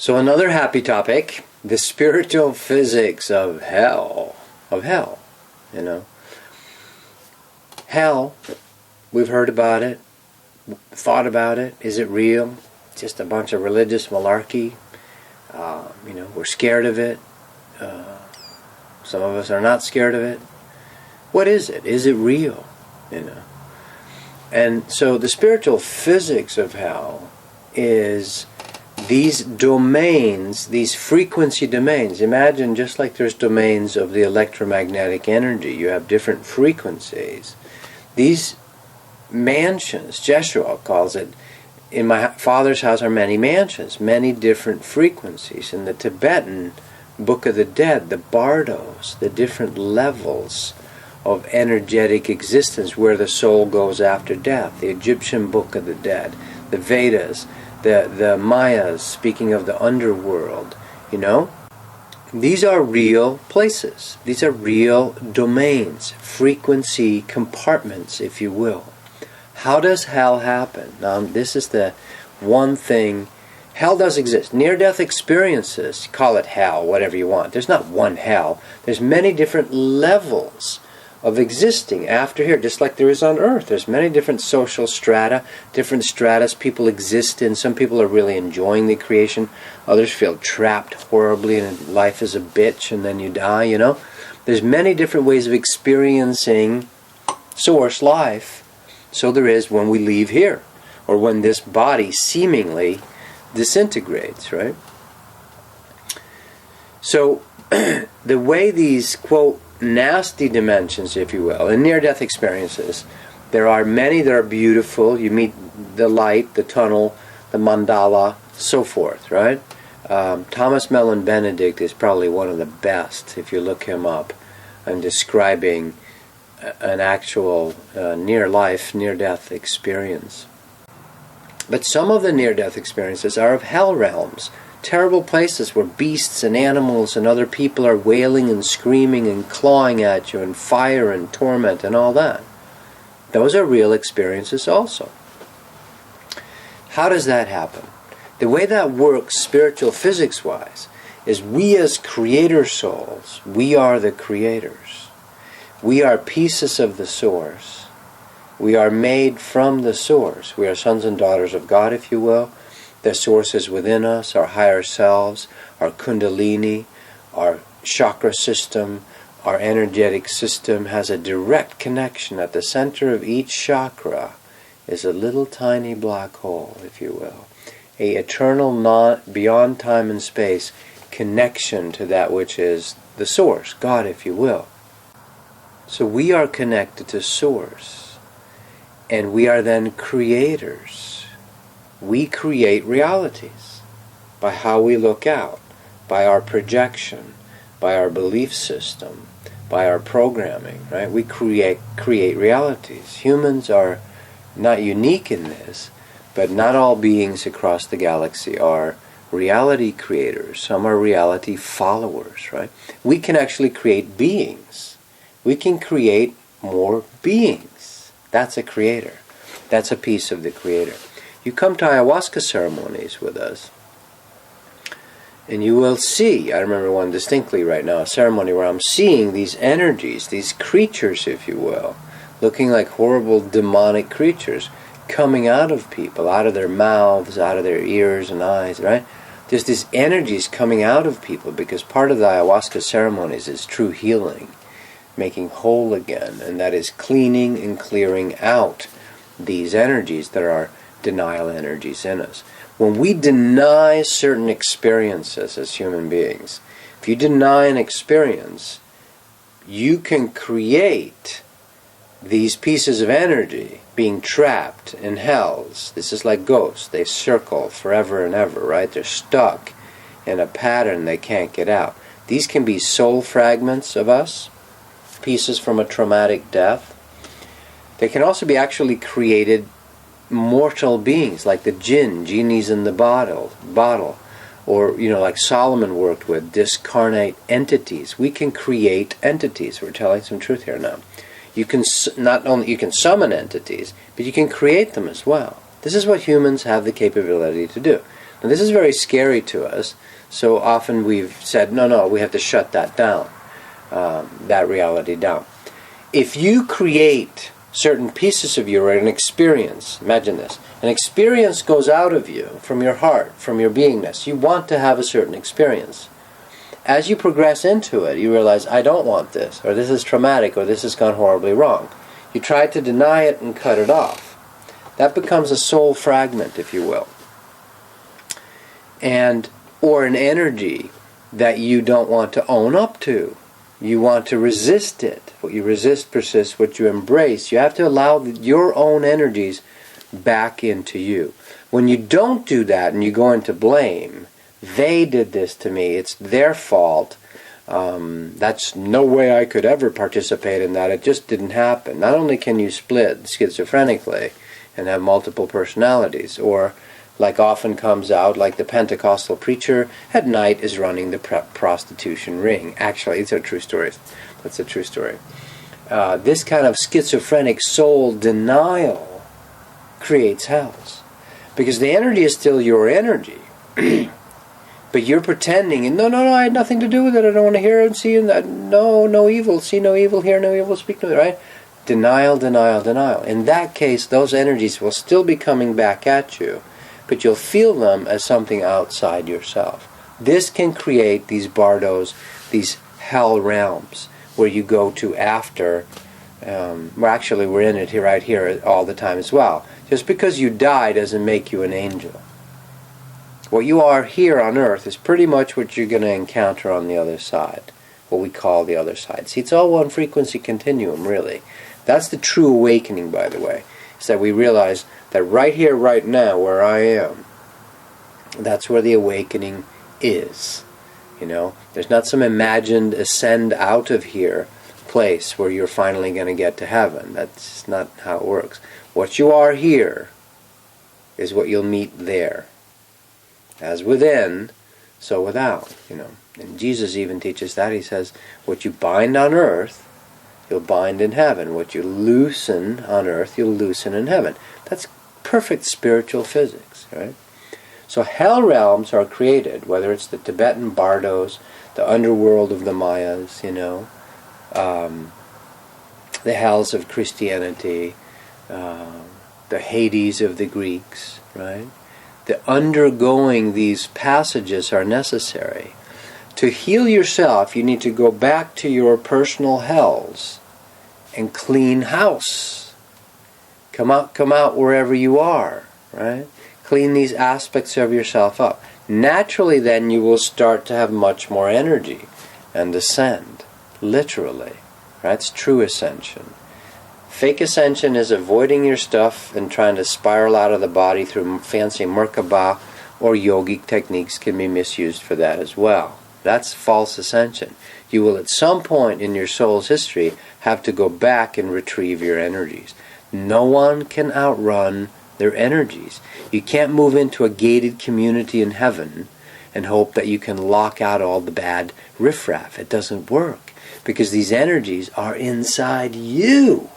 So another happy topic, the spiritual physics of hell. You know. Hell, we've heard about it, thought about it. Is it real? Just a bunch of religious malarkey. We're scared of it. Some of us are not scared of it. What is it? Is it real? And so the spiritual physics of hell is these domains, these frequency domains. Imagine just like there's domains of the electromagnetic energy, you have different frequencies. These mansions, Jeshua calls it, in my Father's house are many mansions, many different frequencies. In the Tibetan Book of the Dead, the bardos, the different levels of energetic existence where the soul goes after death. The Egyptian Book of the Dead, the Vedas, the Mayas, speaking of the underworld, These are real places. These are real domains, frequency compartments, if you will. How does hell happen? Now, this is the one thing. Hell does exist. Near-death experiences, call it hell, whatever you want. There's not one hell. There's many different levels of existing after here, just like there is on earth. There's many different social strata, different stratas people exist in. Some people are really enjoying the creation. Others feel trapped horribly and life is a bitch and then you die, There's many different ways of experiencing source life. So there is when we leave here, or when this body seemingly disintegrates, right? So the way these, quote, nasty dimensions, if you will, in near-death experiences, there are many that are beautiful. You meet the light, the tunnel, the mandala, so forth, right? Thomas Mellon Benedict is probably one of the best, if you look him up, in describing an actual near-death experience. But some of the near-death experiences are of hell realms, terrible places where beasts and animals and other people are wailing and screaming and clawing at you, and fire and torment and all that. Those are real experiences also. How does that happen? The way that works spiritual physics-wise is we as creator souls, we are the creators. We are pieces of the source. We are made from the source. We are sons and daughters of God, if you will. The source is within us, our higher selves, our kundalini, our chakra system, our energetic system has a direct connection. At the center of each chakra is a little tiny black hole, if you will. A eternal, beyond time and space connection to that which is the source, God, if you will. So we are connected to source, and we are then creators. We create realities by how we look out, by our projection, by our belief system, by our programming, right? We create realities. Humans are not unique in this, but not all beings across the galaxy are reality creators. Some are reality followers, right? We can actually create beings. We can create more beings. That's a creator. That's a piece of the creator. You come to ayahuasca ceremonies with us, and you will see, I remember one distinctly right now, a ceremony where I'm seeing these energies, these creatures, if you will, looking like horrible demonic creatures, coming out of people, out of their mouths, out of their ears and eyes, right? There's these energies coming out of people, because part of the ayahuasca ceremonies is true healing, making whole again, and that is cleaning and clearing out these energies that are denial energies in us. When we deny certain experiences as human beings, if you deny an experience, you can create these pieces of energy being trapped in hells. This is like ghosts. They circle forever and ever, right? They're stuck in a pattern they can't get out. These can be soul fragments of us, pieces from a traumatic death. They can also be actually created mortal beings, like the genies in the bottle, or like Solomon worked with, discarnate entities. We can create entities. We're telling some truth here now. You can summon entities, but you can create them as well. This is what humans have the capability to do. And this is very scary to us. So often we've said, no, we have to shut that down, that reality down. If you create certain pieces of you, or an experience, imagine this, an experience goes out of you, from your heart, from your beingness. You want to have a certain experience. As you progress into it, you realize, I don't want this, or this is traumatic, or this has gone horribly wrong. You try to deny it and cut it off. That becomes a soul fragment, if you will. Or an energy that you don't want to own up to. You want to resist it. What you resist persists, what you embrace. You have to allow your own energies back into you. When you don't do that and you go into blame, they did this to me, it's their fault, that's no way I could ever participate in that, it just didn't happen. Not only can you split schizophrenically and have multiple personalities, or like often comes out, like the Pentecostal preacher at night is running the prostitution ring. Actually, it's a true story. That's a true story. This kind of schizophrenic soul denial creates hells. Because the energy is still your energy. But you're pretending, and no, I had nothing to do with it, I don't want to hear and see, no evil, see no evil, hear no evil, speak no evil, right? Denial, denial, denial. In that case, those energies will still be coming back at you, but you'll feel them as something outside yourself. This can create these bardos, these hell realms, where you go to after, we're in it right here all the time as well. Just because you die doesn't make you an angel. What you are here on earth is pretty much what you're going to encounter on the other side, what we call the other side. See, it's all one frequency continuum, really. That's the true awakening, by the way, is that we realize that right here, right now, where I am, that's where the awakening is. You know, there's not some imagined ascend out of here place where you're finally going to get to heaven. That's not how it works. What you are here is what you'll meet there. As within, so without, you know. And Jesus even teaches that. He says, what you bind on earth, you'll bind in heaven. What you loosen on earth, you'll loosen in heaven. That's perfect spiritual physics, right? So hell realms are created, whether it's the Tibetan bardos, the underworld of the Mayas, you know, the hells of Christianity, the Hades of the Greeks, right? The undergoing these passages are necessary. To heal yourself, you need to go back to your personal hells and clean house. Come out wherever you are, right? Clean these aspects of yourself up. Naturally, then, you will start to have much more energy and ascend, literally. That's true ascension. Fake ascension is avoiding your stuff and trying to spiral out of the body through fancy Merkaba, or yogic techniques can be misused for that as well. That's false ascension. You will at some point in your soul's history have to go back and retrieve your energies. No one can outrun their energies. You can't move into a gated community in heaven and hope that you can lock out all the bad riffraff. It doesn't work, because these energies are inside you.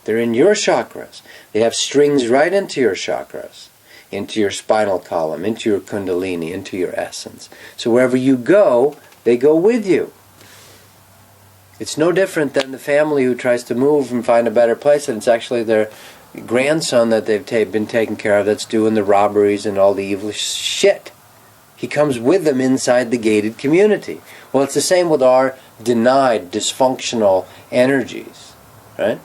They're in your chakras. They have strings right into your chakras, into your spinal column, into your kundalini, into your essence. So wherever you go, they go with you. It's no different than the family who tries to move and find a better place, and it's actually their grandson that they've been taking care of that's doing the robberies and all the evil shit. He comes with them inside the gated community. Well, it's the same with our denied, dysfunctional energies, right?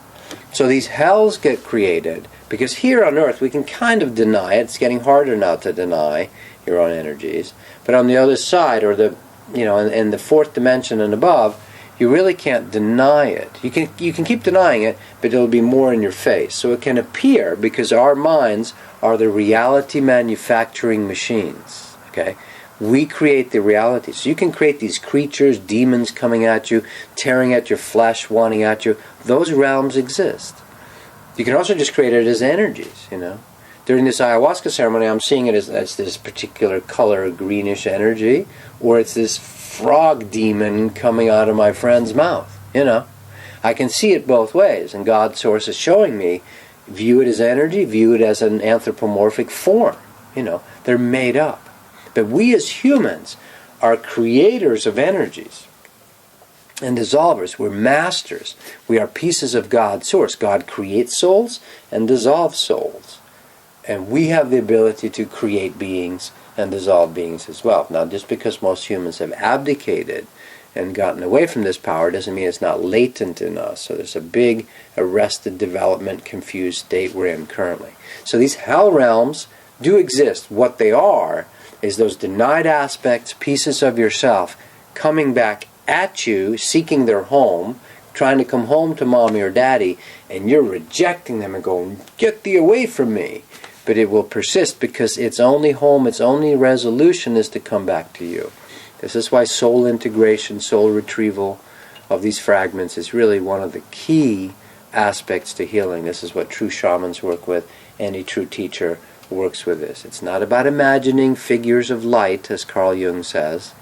So these hells get created because here on earth we can kind of deny it. It's getting harder now to deny your own energies. But on the other side, or in the fourth dimension and above, you really can't deny it. You can keep denying it, but it'll be more in your face. So it can appear, because our minds are the reality manufacturing machines. Okay? We create the reality. So you can create these creatures, demons coming at you, tearing at your flesh, wanting at you. Those realms exist. You can also just create it as energies, you know. During this ayahuasca ceremony, I'm seeing it as this particular color, greenish energy, or it's this frog demon coming out of my friend's mouth, you know. I can see it both ways, and God's source is showing me, view it as energy, view it as an anthropomorphic form. They're made up. But we as humans are creators of energies and dissolvers. We're masters. We are pieces of God's source. God creates souls and dissolves souls. And we have the ability to create beings and dissolve beings as well. Now, just because most humans have abdicated and gotten away from this power doesn't mean it's not latent in us. So there's a big arrested development, confused state we're in currently. So these hell realms do exist. What they are is those denied aspects, pieces of yourself, coming back at you, seeking their home, trying to come home to mommy or daddy, and you're rejecting them and going, get thee away from me. But it will persist because its only home, its only resolution is to come back to you. This is why soul integration, soul retrieval of these fragments is really one of the key aspects to healing. This is what true shamans work with. Any true teacher works with this. It's not about imagining figures of light, as Carl Jung says,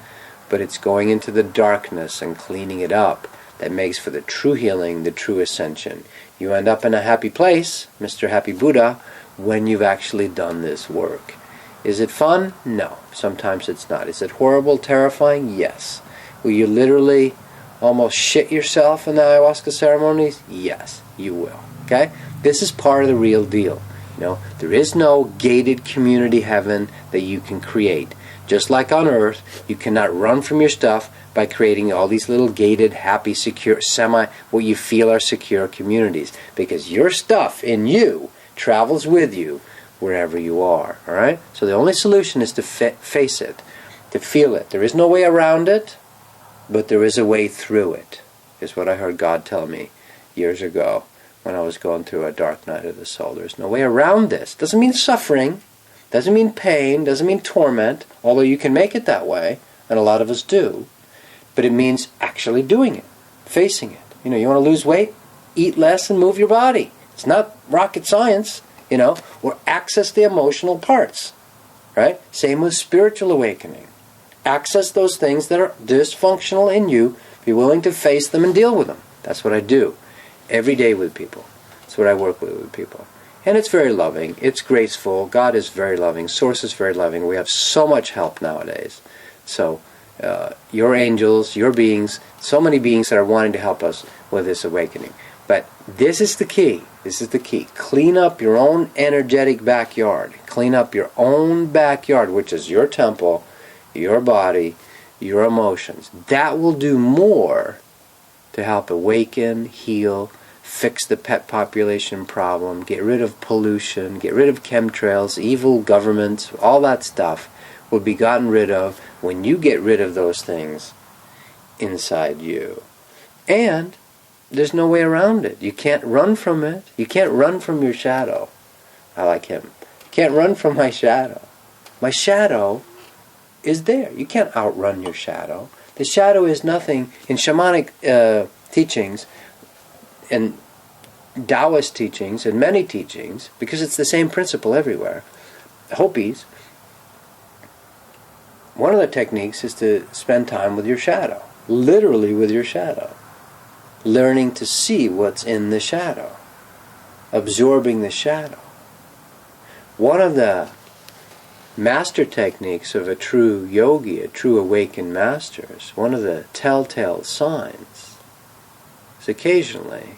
but it's going into the darkness and cleaning it up that makes for the true healing, the true ascension. You end up in a happy place, Mr. Happy Buddha, when you've actually done this work. Is it fun? No. Sometimes it's not. Is it horrible, terrifying? Yes. Will you literally almost shit yourself in the ayahuasca ceremonies? Yes, you will. Okay? This is part of the real deal. There is no gated community heaven that you can create. Just like on Earth, you cannot run from your stuff by creating all these little gated, happy, secure, what you feel are secure communities. Because your stuff in you travels with you wherever you are. All right? So the only solution is to face it, to feel it. There is no way around it, but there is a way through it, is what I heard God tell me years ago when I was going through a dark night of the soul. There's no way around this. Doesn't mean suffering, doesn't mean pain, doesn't mean torment, although you can make it that way, and a lot of us do. But it means actually doing it, facing it. You want to lose weight? Eat less and move your body. It's not rocket science, or access the emotional parts, right? Same with spiritual awakening. Access those things that are dysfunctional in you, be willing to face them and deal with them. That's what I do every day with people. That's what I work with people. And it's very loving, it's graceful, God is very loving, Source is very loving. We have so much help nowadays. So, your angels, your beings, so many beings that are wanting to help us with this awakening. But this is the key. This is the key. Clean up your own energetic backyard. Clean up your own backyard, which is your temple, your body, your emotions. That will do more to help awaken, heal, fix the pet population problem, get rid of pollution, get rid of chemtrails, evil governments, all that stuff will be gotten rid of when you get rid of those things inside you. And there's no way around it. You can't run from it. You can't run from your shadow. I like him. You can't run from my shadow. My shadow is there. You can't outrun your shadow. The shadow is nothing. In shamanic teachings and Taoist teachings and many teachings, because it's the same principle everywhere, Hopis, one of the techniques is to spend time with your shadow. Literally with your shadow. Learning to see what's in the shadow. Absorbing the shadow. One of the master techniques of a true yogi, a true awakened master, one of the telltale signs is occasionally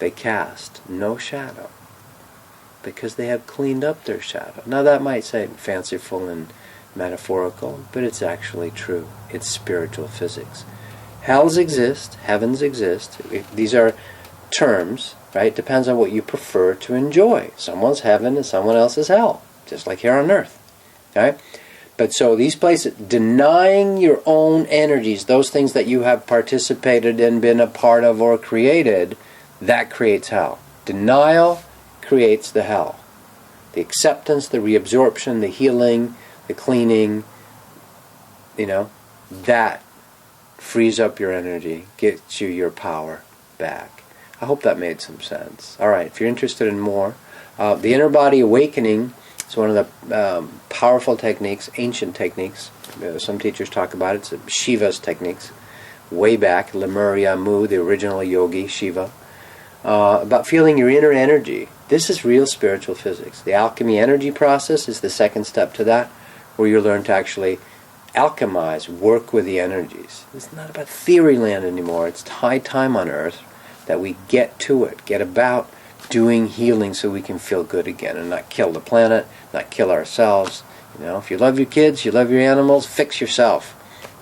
they cast no shadow because they have cleaned up their shadow. Now that might seem fanciful and metaphorical, but it's actually true. It's spiritual physics. Hells exist, heavens exist. These are terms, right? Depends on what you prefer to enjoy. Someone's heaven and someone else's hell, just like here on earth. Okay? But so these places, denying your own energies, those things that you have participated in, been a part of, or created, that creates hell. Denial creates the hell. The acceptance, the reabsorption, the healing, the cleaning, that frees up your energy, gets you your power back. I hope that made some sense. All right, if you're interested in more, the inner body awakening is one of the powerful techniques, ancient techniques. Some teachers talk about it. It's Shiva's techniques. Way back, Lemuria Mu, the original yogi, Shiva. About feeling your inner energy, This is real spiritual physics. The alchemy energy process is the second step to that, where you learn to actually alchemize, work with the energies. It's not about theory land anymore. It's high time on Earth that we get to it, get about doing healing so we can feel good again and not kill the planet, not kill ourselves. You know, if you love your kids, you love your animals, fix yourself.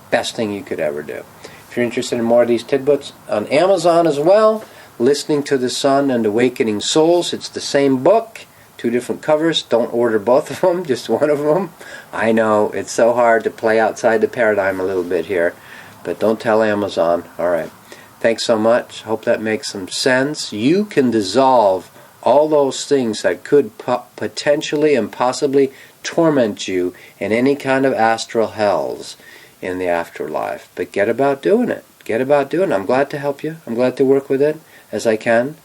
Best thing you could ever do. If you're interested in more of these tidbits, on Amazon as well, Listening to the Sun and Awakening Souls. It's the same book, 2 different covers. Don't order both of them, just one of them. I know, it's so hard to play outside the paradigm a little bit here, but don't tell Amazon. All right. Thanks so much. Hope that makes some sense. You can dissolve all those things that could potentially and possibly torment you in any kind of astral hells in the afterlife. But get about doing it. Get about doing it. I'm glad to help you. I'm glad to work with it as I can.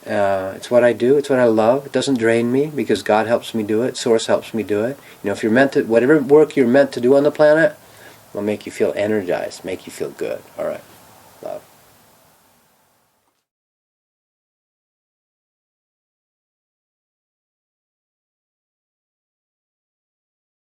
It's what I do. It's what I love. It doesn't drain me because God helps me do it. Source helps me do it. You know, if you're meant to, whatever work you're meant to do on the planet will make you feel energized, make you feel good. All right.